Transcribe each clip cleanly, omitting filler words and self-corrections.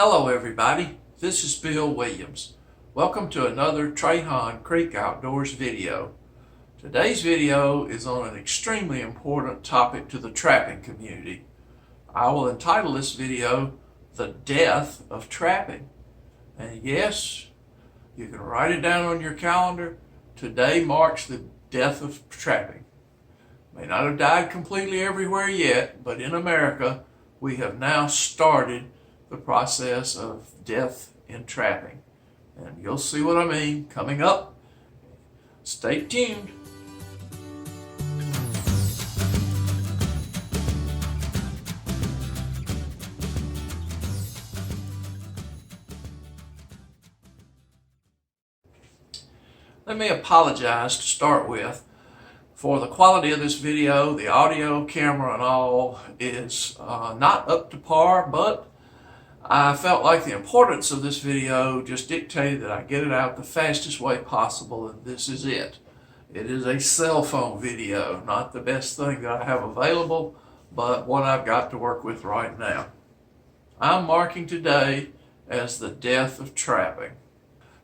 Hello everybody, this is Bill Williams. Welcome to another Trahan Creek Outdoors video. Today's video is on an extremely important topic to the trapping community. I will entitle this video, The Death of Trapping. And yes, you can write it down on your calendar. Today marks the death of trapping. May not have died completely everywhere yet, but in America, we have now started the process of death in trapping. And you'll see what I mean coming up. Stay tuned. Let me apologize to start with for the quality of this video. The audio, camera, and all is not up to par, but I felt like the importance of this video just dictated that I get it out the fastest way possible, and this is it. It is a cell phone video, not the best thing that I have available, but what I've got to work with right now. I'm marking today as the death of trapping.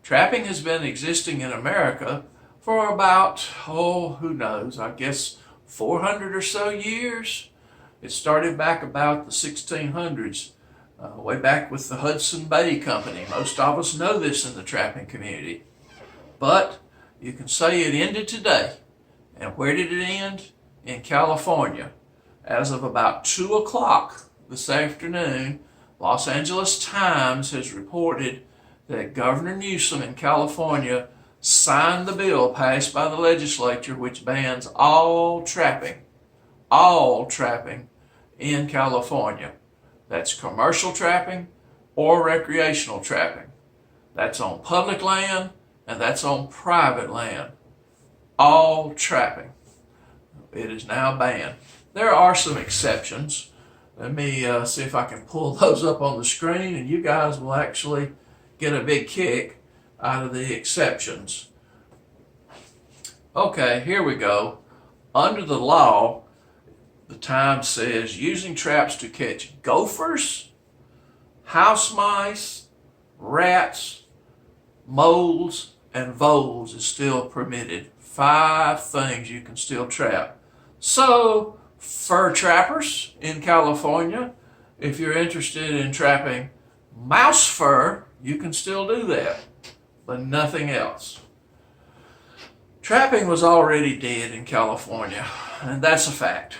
Trapping has been existing in America for about, who knows, I guess 400 or so years. It started back about the 1600s. Way back with the Hudson Bay Company. Most of us know this in the trapping community. But you can say it ended today. And where did it end? In California. As of about 2 o'clock this afternoon, Los Angeles Times has reported that Governor Newsom in California signed the bill passed by the legislature which bans all trapping in California. That's commercial trapping or recreational trapping. That's on public land and that's on private land. All trapping. It is now banned. There are some exceptions. Let me see if I can pull those up on the screen, and you guys will actually get a big kick out of the exceptions. Okay, here we go. Under the law, the Times says using traps to catch gophers, house mice, rats, moles, and voles is still permitted. 5 things you can still trap. So, fur trappers in California, if you're interested in trapping mouse fur, you can still do that, but nothing else. Trapping was already dead in California, and that's a fact.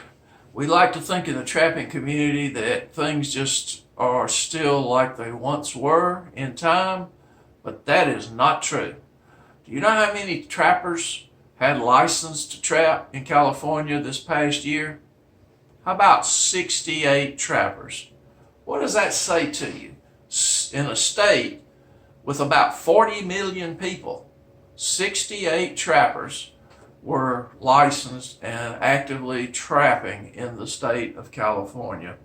We like to think in the trapping community that things just are still like they once were in time, but that is not true. Do you know how many trappers had license to trap in California this past year? How about 68 trappers? What does that say to you? In a state with about 40 million people, 68 trappers were licensed and actively trapping in the state of California.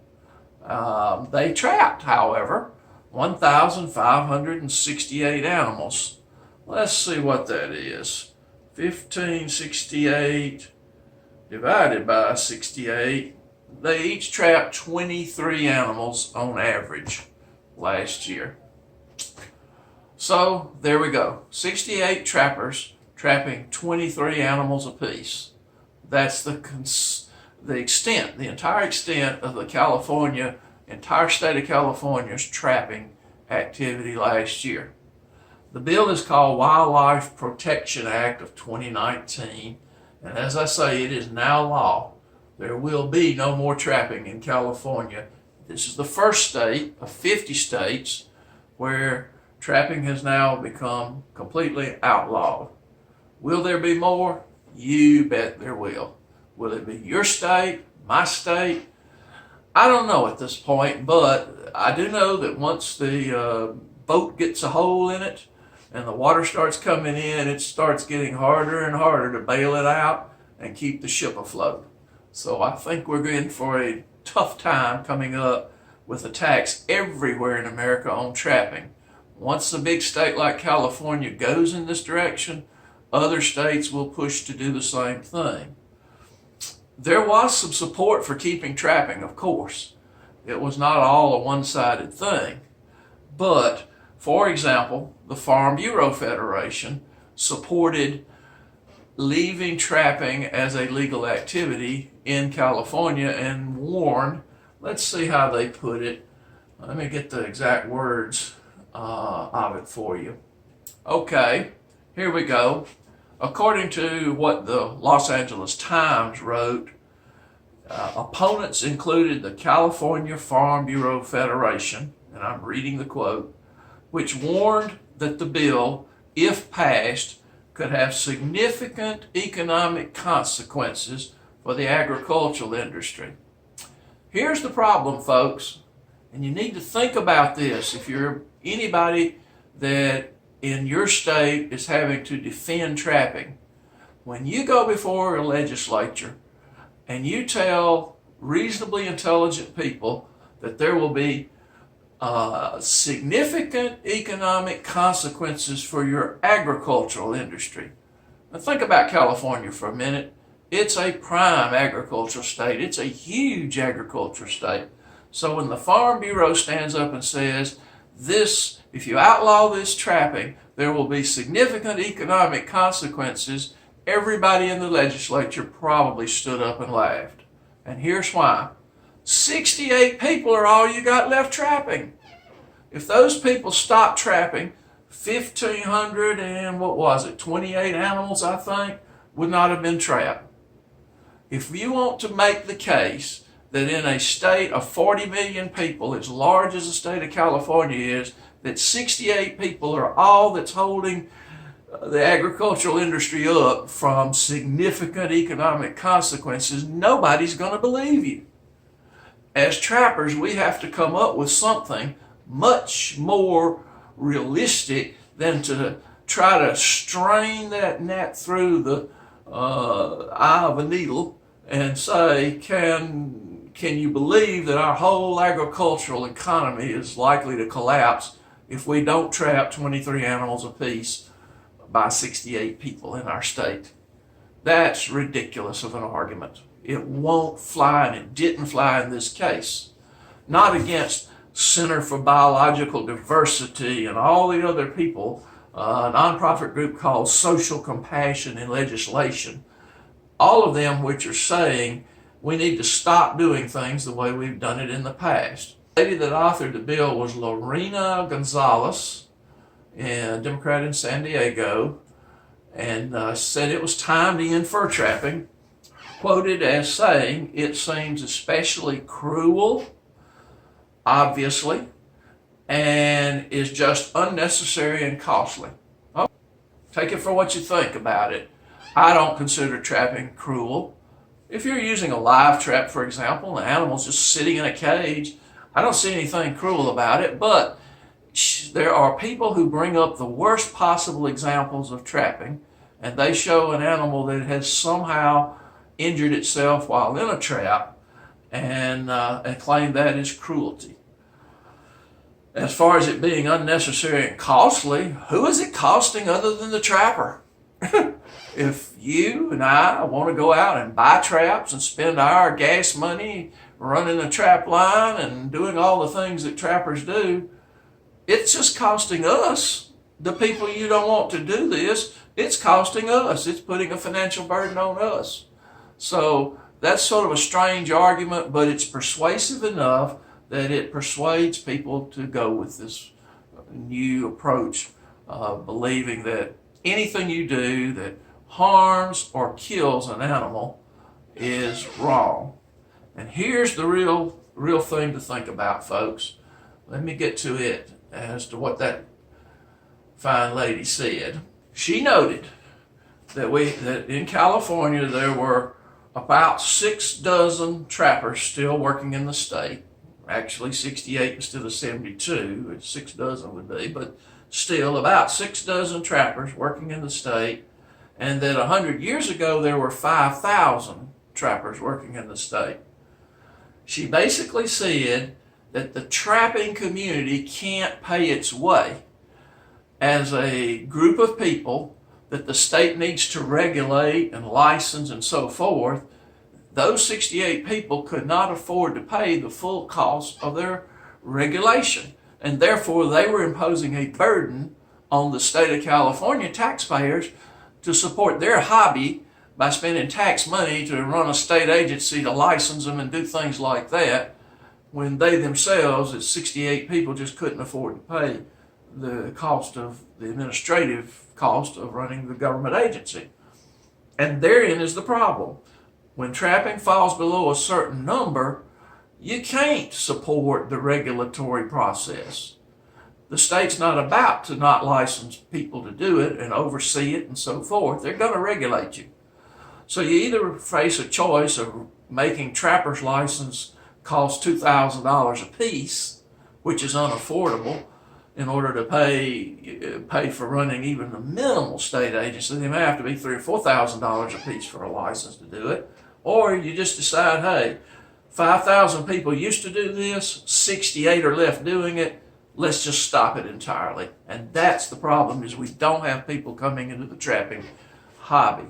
They trapped, however, 1,568 animals. Let's see what that is. 1568 divided by 68. They each trapped 23 animals on average last year. So there we go. 68 trappers trapping 23 animals apiece. That's the extent, the entire extent of the entire state of California's trapping activity last year. The bill is called Wildlife Protection Act of 2019, and as I say, it is now law. There will be no more trapping in California. This is the first state of 50 states where trapping has now become completely outlawed. Will there be more? You bet there will. Will it be your state, my state? I don't know at this point, but I do know that once the boat gets a hole in it and the water starts coming in, it starts getting harder and harder to bail it out and keep the ship afloat. So I think we're in for a tough time coming up with attacks everywhere in America on trapping. Once a big state like California goes in this direction, other states will push to do the same thing. There was some support for keeping trapping, of course. It was not all a one-sided thing. But, for example, the Farm Bureau Federation supported leaving trapping as a legal activity in California and warned, let's see how they put it. Let me get the exact words of it for you. Okay, here we go. According to what the Los Angeles Times wrote, opponents included the California Farm Bureau Federation, and I'm reading the quote, which warned that the bill, if passed, could have significant economic consequences for the agricultural industry. Here's the problem, folks, and you need to think about this if you're anybody that in your state is having to defend trapping. When you go before a legislature and you tell reasonably intelligent people that there will be significant economic consequences for your agricultural industry. Now think about California for a minute. It's a prime agricultural state. It's a huge agricultural state. So when the Farm Bureau stands up and says, if you outlaw this trapping, there will be significant economic consequences, everybody in the legislature probably stood up and laughed. And here's why. 68 people are all you got left trapping. If those people stopped trapping, 1,500 and 28 animals, I think, would not have been trapped. If you want to make the case that in a state of 40 million people, as large as the state of California is, that 68 people are all that's holding the agricultural industry up from significant economic consequences, nobody's going to believe you. As trappers, we have to come up with something much more realistic than to try to strain that gnat through the eye of a needle and say, can you believe that our whole agricultural economy is likely to collapse if we don't trap 23 animals apiece by 68 people in our state? That's ridiculous of an argument. It won't fly, and it didn't fly in this case. Not against Center for Biological Diversity and all the other people, a nonprofit group called Social Compassion in Legislation. All of them which are saying we need to stop doing things the way we've done it in the past. The lady that authored the bill was Lorena Gonzalez, a Democrat in San Diego, and said it was time to end fur trapping, quoted as saying, "It seems especially cruel, obviously, and is just unnecessary and costly." Oh, take it for what you think about it. I don't consider trapping cruel. If you're using a live trap, for example, and the animal's just sitting in a cage, I don't see anything cruel about it, but there are people who bring up the worst possible examples of trapping, and they show an animal that has somehow injured itself while in a trap and claim that is cruelty. As far as it being unnecessary and costly, who is it costing other than the trapper? If you and I want to go out and buy traps and spend our gas money running a trap line and doing all the things that trappers do, it's just costing us, the people you don't want to do this, it's costing us. It's putting a financial burden on us. So that's sort of a strange argument, but it's persuasive enough that it persuades people to go with this new approach, believing that anything you do that harms or kills an animal is wrong. And here's the real thing to think about, folks. Let me get to it as to what that fine lady said. She noted that in California there were about 6 dozen trappers still working in the state. Actually 68 instead of 72, 6 dozen would be, but still about 6 dozen trappers working in the state, and that 100 years ago there were 5,000 trappers working in the state. She basically said that the trapping community can't pay its way as a group of people that the state needs to regulate and license and so forth. Those 68 people could not afford to pay the full cost of their regulation. And therefore they were imposing a burden on the state of California taxpayers to support their hobby by spending tax money to run a state agency to license them and do things like that, when they themselves, at 68 people, just couldn't afford to pay the cost of the administrative cost of running the government agency. And therein is the problem. When trapping falls below a certain number, you can't support the regulatory process. The state's not about to not license people to do it and oversee it and so forth. They're going to regulate you. So you either face a choice of making trapper's license cost $2,000 a piece, which is unaffordable, in order to pay for running even the minimal state agency. They may have to be $3,000 or $4,000 a piece for a license to do it. Or you just decide, hey, 5,000 people used to do this, 68 are left doing it, let's just stop it entirely. And that's the problem, is we don't have people coming into the trapping hobby.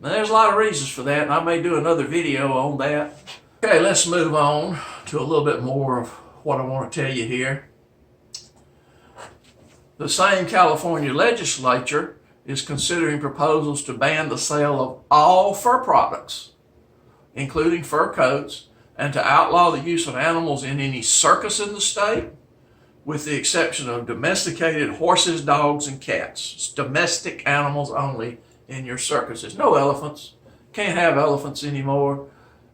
Now, there's a lot of reasons for that, and I may do another video on that. Okay, let's move on to a little bit more of what I want to tell you here. The same California legislature is considering proposals to ban the sale of all fur products, including fur coats, and to outlaw the use of animals in any circus in the state, with the exception of domesticated horses, dogs, and cats. It's domestic animals only in your circuses. No elephants. Can't have elephants anymore.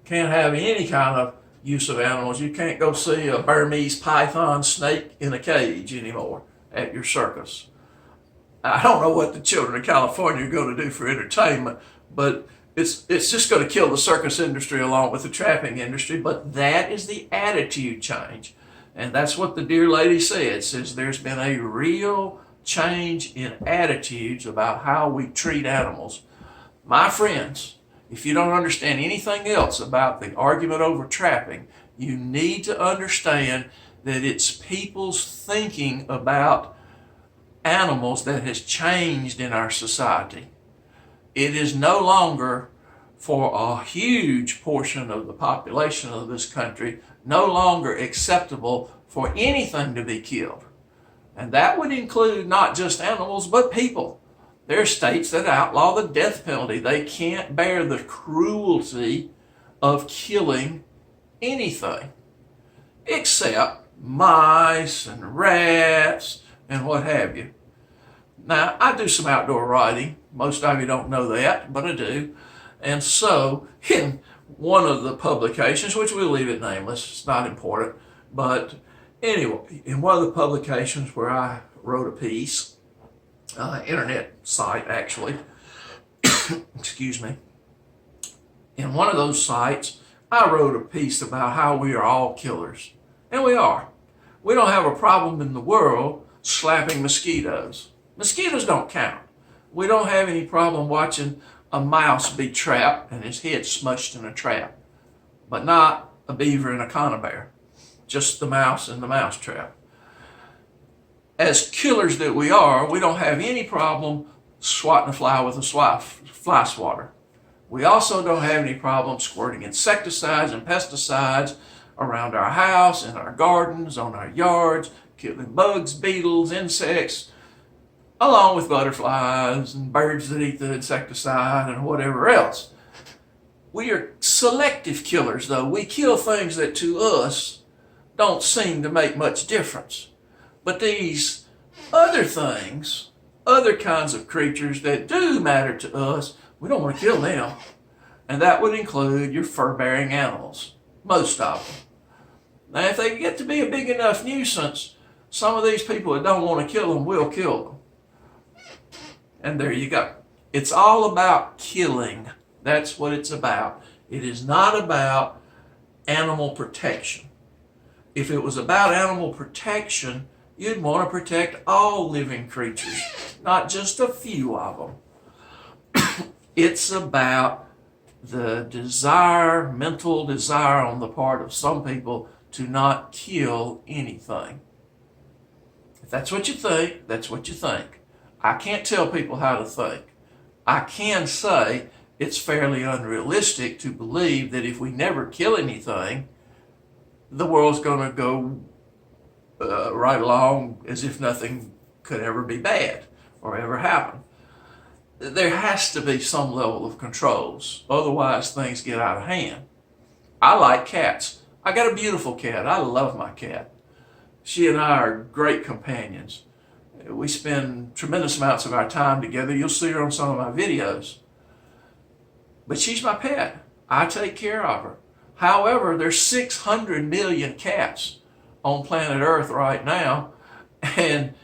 Can't have any kind of use of animals. You can't go see a Burmese python snake in a cage anymore at your circus. I don't know what the children of California are going to do for entertainment, but it's just going to kill the circus industry along with the trapping industry. But that is the attitude change. And that's what the dear lady said. Says there's been a real change in attitudes about how we treat animals. My friends, if you don't understand anything else about the argument over trapping, you need to understand that it's people's thinking about animals that has changed in our society. It is no longer, for a huge portion of the population of this country, no longer acceptable for anything to be killed. And that would include not just animals, but people. There are states that outlaw the death penalty. They can't bear the cruelty of killing anything, except mice and rats and what have you. Now, I do some outdoor writing. Most of you don't know that, but I do. And so, in one of the publications, which we'll leave it nameless, it's not important, but anyway, in one of the publications where I wrote a piece, internet site actually, excuse me, in one of those sites, I wrote a piece about how we are all killers. And we are. We don't have a problem in the world slapping mosquitoes. Mosquitoes don't count. We don't have any problem watching a mouse be trapped and his head smushed in a trap, but not a beaver and a conibear, just the mouse and the mouse trap. As killers that we are, we don't have any problem swatting a fly with a fly swatter. We also don't have any problem squirting insecticides and pesticides around our house, in our gardens, on our yards, killing bugs, beetles, insects, along with butterflies and birds that eat the insecticide and whatever else. We are selective killers, though. We kill things that to us don't seem to make much difference. But these other things, other kinds of creatures that do matter to us, we don't want to kill them. And that would include your fur-bearing animals, most of them. Now, if they get to be a big enough nuisance, some of these people that don't want to kill them will kill them. And there you go. It's all about killing. That's what it's about. It is not about animal protection. If it was about animal protection, you'd want to protect all living creatures, not just a few of them. It's about the desire, mental desire on the part of some people to not kill anything. If that's what you think, that's what you think. I can't tell people how to think. I can say it's fairly unrealistic to believe that if we never kill anything, the world's going to go right along as if nothing could ever be bad or ever happen. There has to be some level of controls, otherwise things get out of hand. I like cats. I got a beautiful cat. I love my cat. She and I are great companions. We spend tremendous amounts of our time together. You'll see her on some of my videos. But she's my pet. I take care of her. However, there's 600 million cats on planet Earth right now, and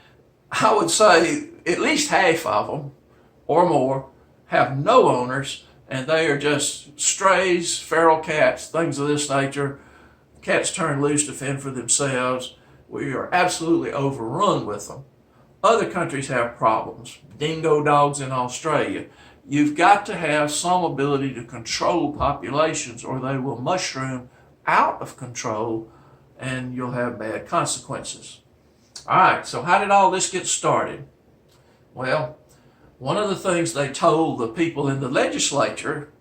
I would say at least half of them or more have no owners, and they are just strays, feral cats, things of this nature. Cats turned loose to fend for themselves. We are absolutely overrun with them. Other countries have problems. Dingo dogs in Australia. You've got to have some ability to control populations or they will mushroom out of control and you'll have bad consequences. All right, so how did all this get started? Well, one of the things they told the people in the legislature,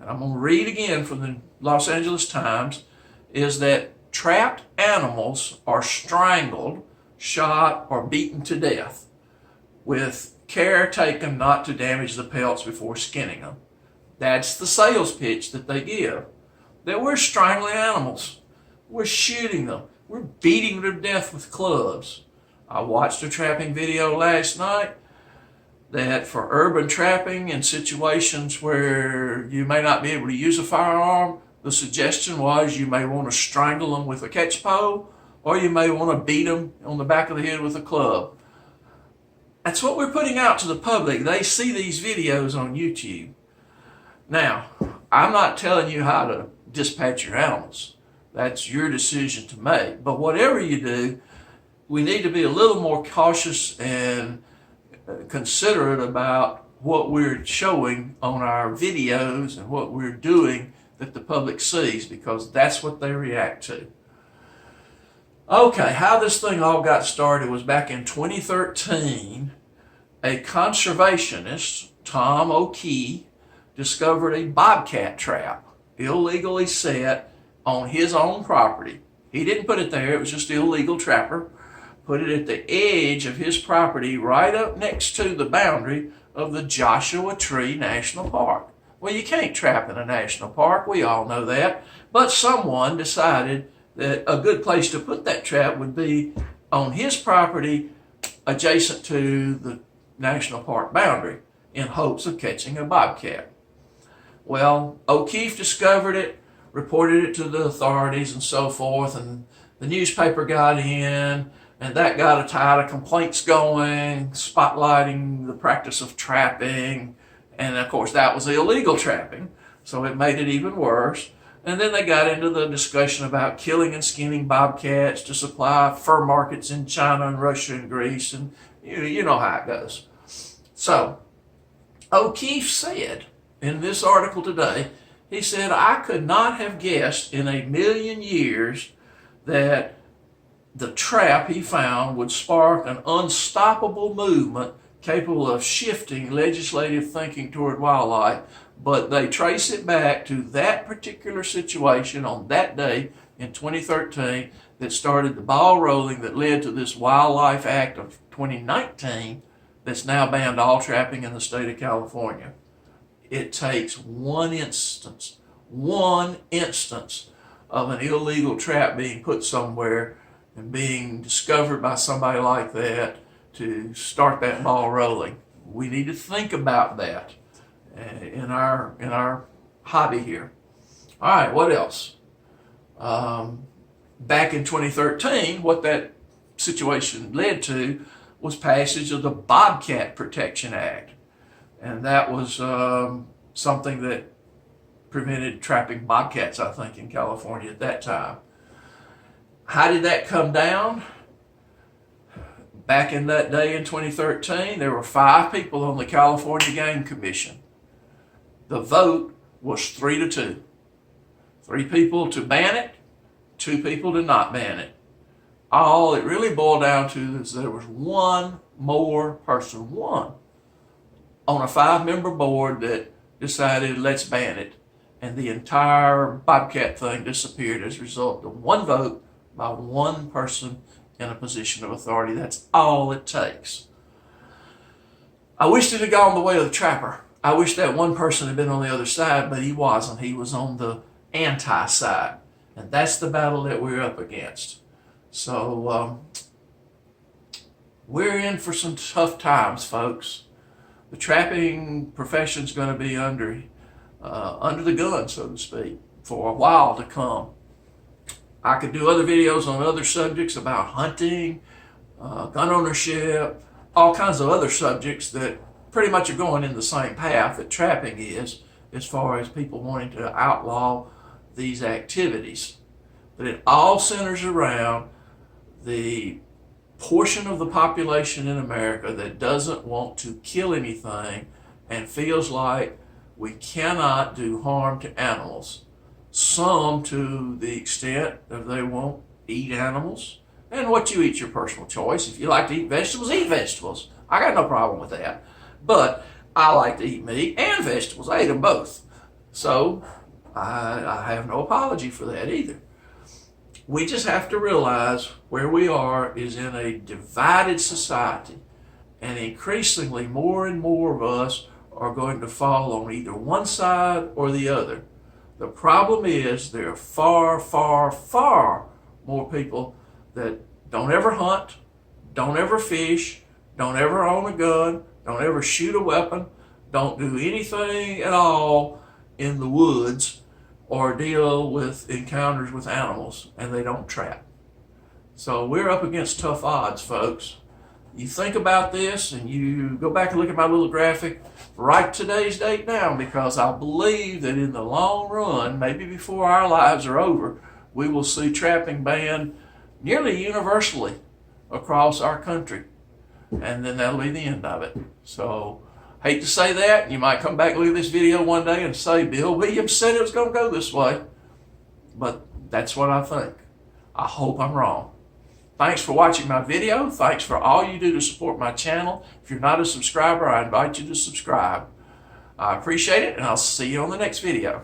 and I'm going to read again from the Los Angeles Times, is that trapped animals are strangled, shot, or beaten to death with care taken not to damage the pelts before skinning them. That's the sales pitch that they give. That we're strangling animals. We're shooting them. We're beating them to death with clubs. I watched a trapping video last night that for urban trapping in situations where you may not be able to use a firearm, the suggestion was you may want to strangle them with a catch pole or you may want to beat them on the back of the head with a club. That's what we're putting out to the public. They see these videos on YouTube. Now, I'm not telling you how to dispatch your animals. That's your decision to make. But whatever you do, we need to be a little more cautious and considerate about what we're showing on our videos and what we're doing that the public sees, because that's what they react to. Okay, how this thing all got started was back in 2013. A conservationist, Tom O'Kee, discovered a bobcat trap illegally set on his own property. He didn't put it there, it was just an illegal trapper. Put it at the edge of his property right up next to the boundary of the Joshua Tree National Park. Well, you can't trap in a national park, we all know that, but someone decided that a good place to put that trap would be on his property adjacent to the national park boundary in hopes of catching a bobcat. Well, O'Keefe discovered it, reported it to the authorities and so forth, and the newspaper got in, and that got a tide of complaints going, spotlighting the practice of trapping, and of course that was illegal trapping, so it made it even worse. And then they got into the discussion about killing and skinning bobcats to supply fur markets in China and Russia and Greece, and you know how it goes. So, O'Keefe said in this article today, he said, I could not have guessed in a million years that the trap he found would spark an unstoppable movement capable of shifting legislative thinking toward wildlife, but they trace it back to that particular situation on that day in 2013 that started the ball rolling that led to this Wildlife Act of 2019 that's now banned all trapping in the state of California. It takes one instance of an illegal trap being put somewhere and being discovered by somebody like that to start that ball rolling. We need to think about that in our hobby here. All right, what else? Back in 2013, what that situation led to was passage of the Bobcat Protection Act. And that was something that prevented trapping bobcats, I think, in California at that time. How did that come down? Back in that day in 2013, there were 5 people on the California Game Commission. The vote was 3-2. 3 people to ban it, 2 people to not ban it. All it really boiled down to is there was one more person, one, on a 5-member board that decided let's ban it. And the entire bobcat thing disappeared as a result of one vote by one person in a position of authority. That's all it takes. I wished it had gone the way of the trapper. I wish that one person had been on the other side, but he wasn't. He was on the anti-side. And that's the battle that we're up against. So we're in for some tough times, folks. The trapping profession's going to be under the gun, so to speak, for a while to come. I could do other videos on other subjects about hunting, gun ownership, all kinds of other subjects that pretty much are going in the same path that trapping is, as far as people wanting to outlaw these activities. But it all centers around the portion of the population in America that doesn't want to kill anything and feels like we cannot do harm to animals. Some to the extent that they won't eat animals. And what you eat, your personal choice. If you like to eat vegetables, eat vegetables. I got no problem with that. But I like to eat meat and vegetables. I eat them both. So I have no apology for that either. We just have to realize where we are is in a divided society. And increasingly more and more of us are going to fall on either one side or the other. The problem is there are far, far, far more people that don't ever hunt, don't ever fish, don't ever own a gun, don't ever shoot a weapon, don't do anything at all in the woods or deal with encounters with animals, and they don't trap. So we're up against tough odds, folks. You think about this and you go back and look at my little graphic, write today's date down, because I believe that in the long run, maybe before our lives are over, we will see trapping banned nearly universally across our country. And then that'll be the end of it. So, hate to say that. You might come back and look at this video one day and say, Bill Williams said it was going to go this way. But that's what I think. I hope I'm wrong. Thanks for watching my video. Thanks for all you do to support my channel. If you're not a subscriber, I invite you to subscribe. I appreciate it, and I'll see you on the next video.